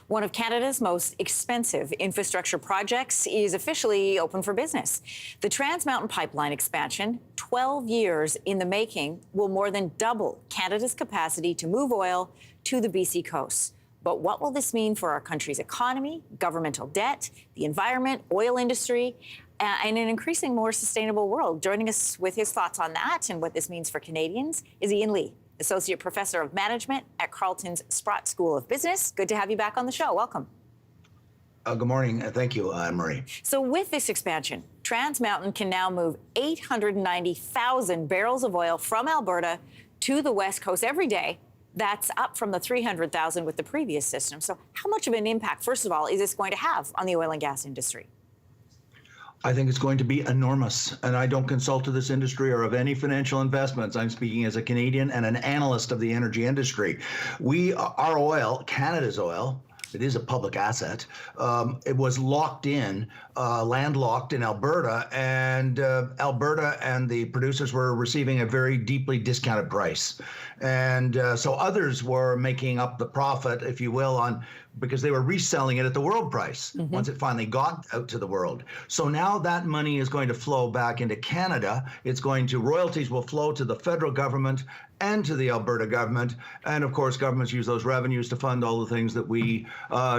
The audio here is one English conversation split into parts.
One of Canada's most expensive infrastructure projects is officially open for business. The Trans Mountain Pipeline expansion, 12 years in the making, will more than double Canada's capacity to move oil to the BC coast. But what will this mean for our country's economy, governmental debt, the environment, oil industry, and an increasingly more sustainable world? Joining us with his thoughts on that and what this means for Canadians is Ian Lee, Associate Professor of Management at Carleton's Sprott School of Business. Good to have you back on the show. Welcome. Good morning. Thank you, Anne-Marie. So with this expansion, Trans Mountain can now move 890,000 barrels of oil from Alberta to the West Coast every day. That's up from the 300,000 with the previous system. So how much of an impact, first of all, is this going to have on the oil and gas industry? I think it's going to be enormous, and I don't consult to this industry or of any financial investments. I'm speaking as a Canadian and an analyst of the energy industry. Our oil, Canada's oil, it is a public asset. It was locked in, landlocked in Alberta, and Alberta and the producers were receiving a very deeply discounted price. And so others were making up the profit, if you will, because they were reselling it at the world price once it finally got out to the world. So now that money is going to flow back into Canada. Royalties will flow to the federal government and to the Alberta government. And of course, governments use those revenues to fund all the things that we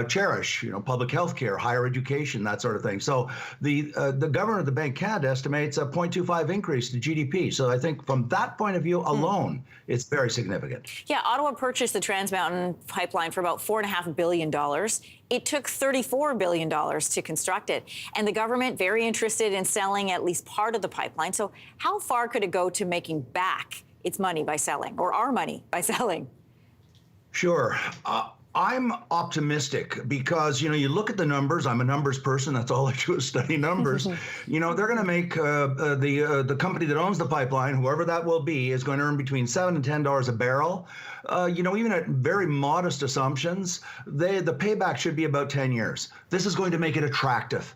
cherish, public health care, higher education, that sort of thing. So the governor of the Bank of Canada estimates a 0.25 increase to GDP. So I think from that point of view alone, it's very significant. Yeah, Ottawa purchased the Trans Mountain Pipeline for about $4.5 billion. It took $34 billion to construct it. And the government very interested in selling at least part of the pipeline. So how far could it go to making back its money by selling, or our money by selling? Sure. I'm optimistic because, you look at the numbers. I'm a numbers person. That's all I do is study numbers. They're going to make the company that owns the pipeline, whoever that will be, is going to earn between $7 and $10 a barrel. Even at very modest assumptions, the payback should be about 10 years. This is going to make it attractive.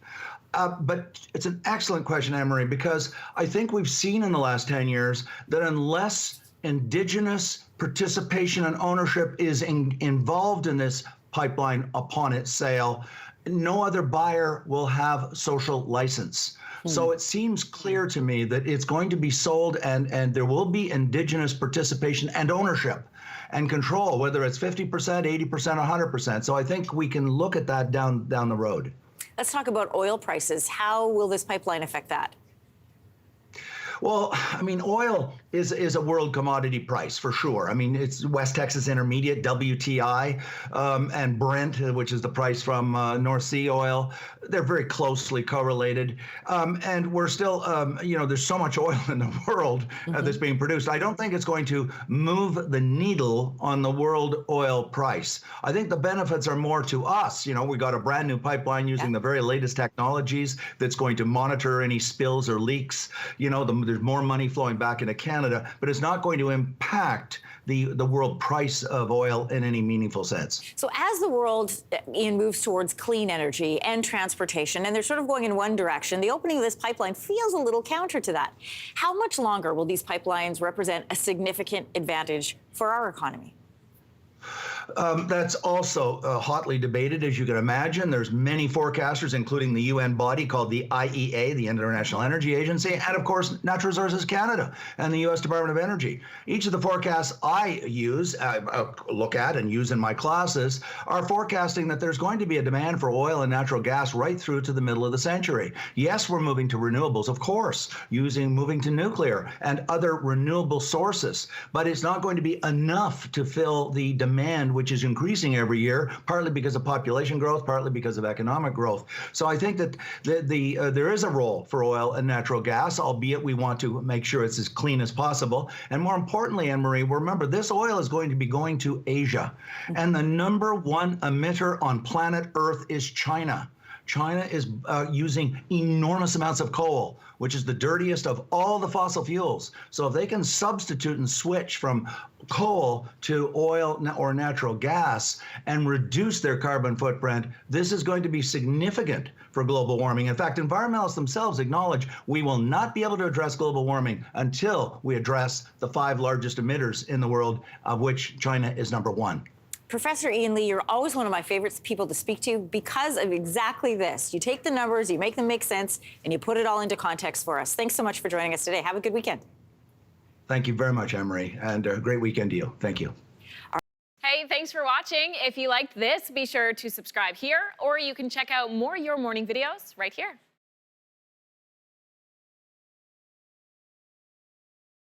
But it's an excellent question, Anne-Marie, because I think we've seen in the last 10 years that unless Indigenous participation and ownership is involved in this pipeline upon its sale, no other buyer will have social license. So it seems clear to me that it's going to be sold and there will be Indigenous participation and ownership and control, whether it's 50%, 80%, 100%. So I think we can look at that down the road. Let's talk about oil prices. How will this pipeline affect that? Well, oil is a world commodity price for sure. It's West Texas Intermediate, WTI, and Brent, which is the price from North Sea oil. They're very closely correlated. And we're still, there's so much oil in the world that's being produced. I don't think it's going to move the needle on the world oil price. I think the benefits are more to us. We got a brand new pipeline using the very latest technologies that's going to monitor any spills or leaks. There's more money flowing back into Canada, but it's not going to impact the world price of oil in any meaningful sense. So as the world, Ian, moves towards clean energy and transportation, and they're sort of going in one direction, the opening of this pipeline feels a little counter to that. How much longer will these pipelines represent a significant advantage for our economy? That's also hotly debated, as you can imagine. There's many forecasters, including the UN body called the IEA, the International Energy Agency, and of course, Natural Resources Canada and the U.S. Department of Energy. Each of the forecasts I use, look at and use in my classes, are forecasting that there's going to be a demand for oil and natural gas right through to the middle of the century. Yes, we're moving to renewables, of course, moving to nuclear and other renewable sources, but it's not going to be enough to fill the demand, which is increasing every year, partly because of population growth, partly because of economic growth. So I think that there is a role for oil and natural gas, albeit we want to make sure it's as clean as possible. And more importantly, Anne-Marie, remember, this oil is going to be going to Asia. And the number one emitter on planet Earth is China. China is using enormous amounts of coal, which is the dirtiest of all the fossil fuels. So if they can substitute and switch from coal to oil or natural gas and reduce their carbon footprint, this is going to be significant for global warming. In fact, environmentalists themselves acknowledge we will not be able to address global warming until we address the 5 largest emitters in the world, of which China is number 1. Professor Ian Lee, you're always one of my favorite people to speak to because of exactly this. You take the numbers, you make them make sense, and you put it all into context for us. Thanks so much for joining us today. Have a good weekend. Thank you very much, Anne-Marie, and a great weekend to you. Thank you. Hey, thanks for watching. If you liked this, be sure to subscribe here, or you can check out more Your Morning videos right here.